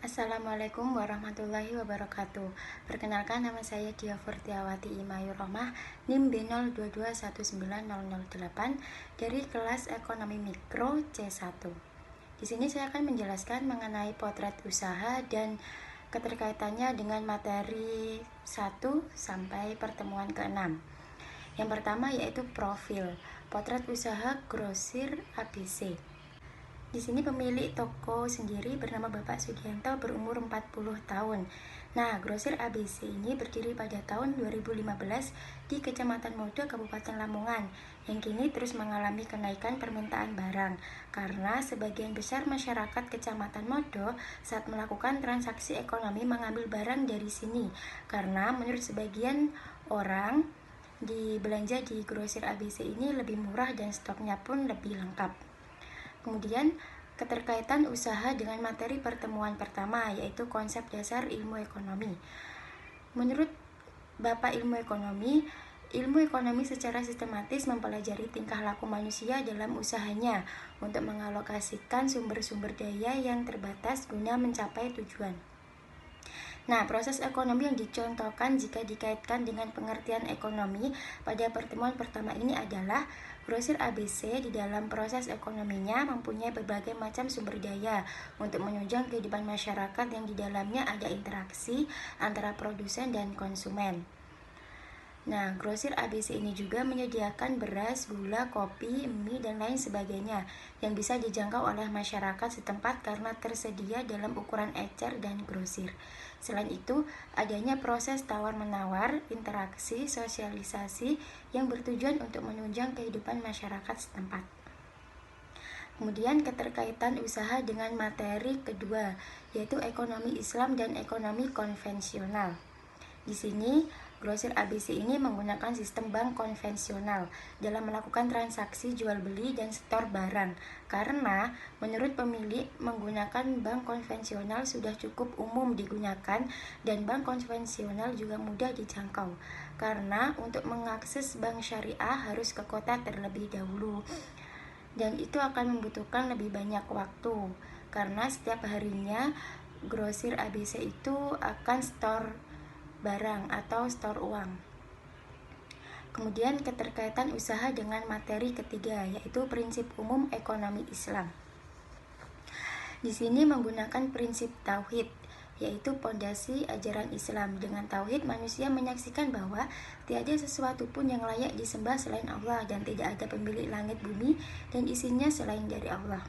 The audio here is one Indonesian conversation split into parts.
Assalamualaikum warahmatullahi wabarakatuh. Perkenalkan, nama saya Dia Furtiawati Imayuromah, NIM B02219008 dari kelas Ekonomi Mikro C1. Di sini saya akan menjelaskan mengenai potret usaha dan keterkaitannya dengan materi 1 sampai pertemuan ke-6. Yang pertama yaitu profil, potret usaha grosir ABC. Di sini pemilik toko sendiri bernama Bapak Sugianto, berumur 40 tahun. Nah, grosir ABC ini berdiri pada tahun 2015 di Kecamatan Modo, Kabupaten Lamongan, yang kini terus mengalami kenaikan permintaan barang karena sebagian besar masyarakat Kecamatan Modo saat melakukan transaksi ekonomi mengambil barang dari sini, karena menurut sebagian orang belanja di grosir ABC ini lebih murah dan stoknya pun lebih lengkap. Kemudian keterkaitan usaha dengan materi pertemuan pertama, yaitu konsep dasar ilmu ekonomi. Menurut Bapak ilmu ekonomi secara sistematis mempelajari tingkah laku manusia dalam usahanya untuk mengalokasikan sumber-sumber daya yang terbatas guna mencapai tujuan. Nah, proses ekonomi yang dicontohkan jika dikaitkan dengan pengertian ekonomi pada pertemuan pertama ini adalah grosir ABC di dalam proses ekonominya mempunyai berbagai macam sumber daya untuk menunjang kehidupan masyarakat yang di dalamnya ada interaksi antara produsen dan konsumen. Nah, grosir ABC ini juga menyediakan beras, gula, kopi, mie, dan lain sebagainya yang bisa dijangkau oleh masyarakat setempat karena tersedia dalam ukuran ecer dan grosir. Selain itu, adanya proses tawar-menawar, interaksi, sosialisasi yang bertujuan untuk menunjang kehidupan masyarakat setempat. Kemudian keterkaitan usaha dengan materi kedua, yaitu ekonomi Islam dan ekonomi konvensional. Di sini, grosir ABC ini menggunakan sistem bank konvensional dalam melakukan transaksi jual beli dan setor barang, karena menurut pemilik menggunakan bank konvensional sudah cukup umum digunakan dan bank konvensional juga mudah dijangkau, karena untuk mengakses bank syariah harus ke kota terlebih dahulu dan itu akan membutuhkan lebih banyak waktu, karena setiap harinya grosir ABC itu akan store barang atau store uang. Kemudian keterkaitan usaha dengan materi ketiga, yaitu prinsip umum ekonomi Islam. Di sini menggunakan prinsip tauhid, yaitu pondasi ajaran Islam. Dengan tauhid, manusia menyaksikan bahwa tiada sesuatu pun yang layak disembah selain Allah dan tidak ada pemilik langit bumi dan isinya selain dari Allah.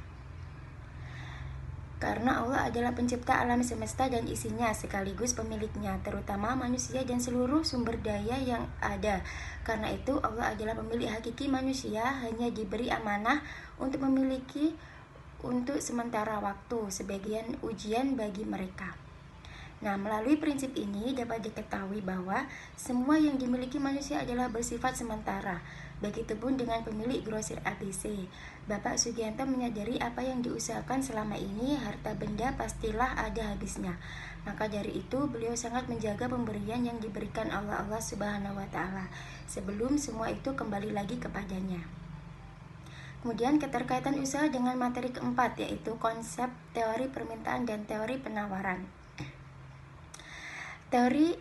Karena Allah adalah pencipta alam semesta dan isinya sekaligus pemiliknya, terutama manusia dan seluruh sumber daya yang ada. Karena itu Allah adalah pemilik hakiki manusia, hanya diberi amanah untuk memiliki untuk sementara waktu, sebagian ujian bagi mereka. Nah, melalui prinsip ini dapat diketahui bahwa semua yang dimiliki manusia adalah bersifat sementara. Begitupun dengan pemilik grosir ABC. Bapak Sugianto menyadari apa yang diusahakan selama ini, harta benda pastilah ada habisnya. Maka dari itu, beliau sangat menjaga pemberian yang diberikan Allah Subhanahu wa Ta'ala sebelum semua itu kembali lagi kepadanya. Kemudian keterkaitan usaha dengan materi keempat, yaitu konsep teori permintaan dan teori penawaran. Teori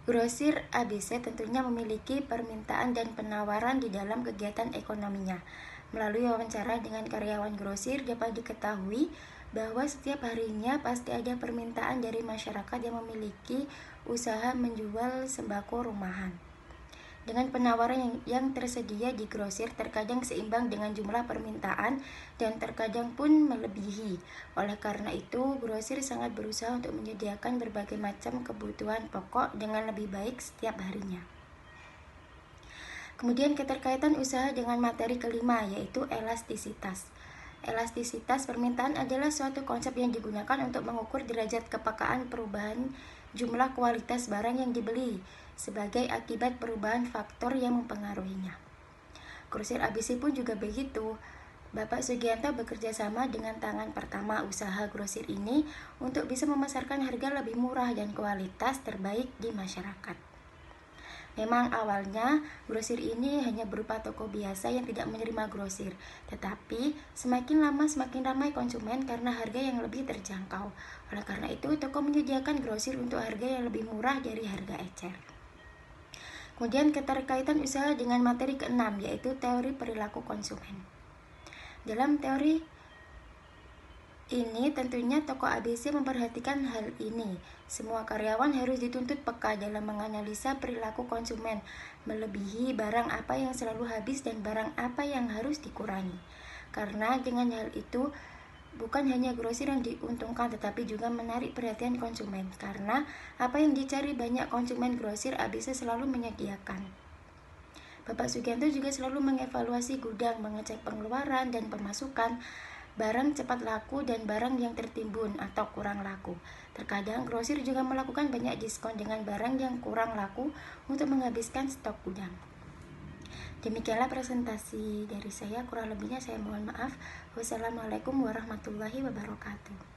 grosir ABC tentunya memiliki permintaan dan penawaran di dalam kegiatan ekonominya. Melalui wawancara dengan karyawan grosir dapat diketahui bahwa setiap harinya pasti ada permintaan dari masyarakat yang memiliki usaha menjual sembako rumahan. Dengan penawaran yang tersedia di grosir terkadang seimbang dengan jumlah permintaan dan terkadang pun melebihi. Oleh karena itu, grosir sangat berusaha untuk menyediakan berbagai macam kebutuhan pokok dengan lebih baik setiap harinya. Kemudian keterkaitan usaha dengan materi kelima, yaitu elastisitas. Elastisitas permintaan adalah suatu konsep yang digunakan untuk mengukur derajat kepekaan perubahan jumlah kualitas barang yang dibeli sebagai akibat perubahan faktor yang mempengaruhinya. Grosir ABC pun juga begitu. Bapak Sugianto bekerja sama dengan tangan pertama usaha grosir ini untuk bisa memasarkan harga lebih murah dan kualitas terbaik di masyarakat. Memang awalnya grosir ini hanya berupa toko biasa yang tidak menerima grosir, tetapi semakin lama semakin ramai konsumen karena harga yang lebih terjangkau. Oleh karena itu, toko menyediakan grosir untuk harga yang lebih murah dari harga ecer. Kemudian keterkaitan usaha dengan materi keenam, yaitu teori perilaku konsumen. Dalam teori ini tentunya toko ABC memperhatikan hal ini. Semua karyawan harus dituntut peka dalam menganalisa perilaku konsumen, melebihi barang apa yang selalu habis dan barang apa yang harus dikurangi. Karena dengan hal itu, bukan hanya grosir yang diuntungkan, tetapi juga menarik perhatian konsumen. Karena apa yang dicari banyak konsumen, grosir ABC selalu menyediakan. Bapak Sugianto juga selalu mengevaluasi gudang, mengecek pengeluaran dan pemasukan, barang cepat laku dan barang yang tertimbun atau kurang laku. Terkadang grosir juga melakukan banyak diskon dengan barang yang kurang laku untuk menghabiskan stok gudang. Demikianlah presentasi dari saya, kurang lebihnya saya mohon maaf. Wassalamualaikum warahmatullahi wabarakatuh.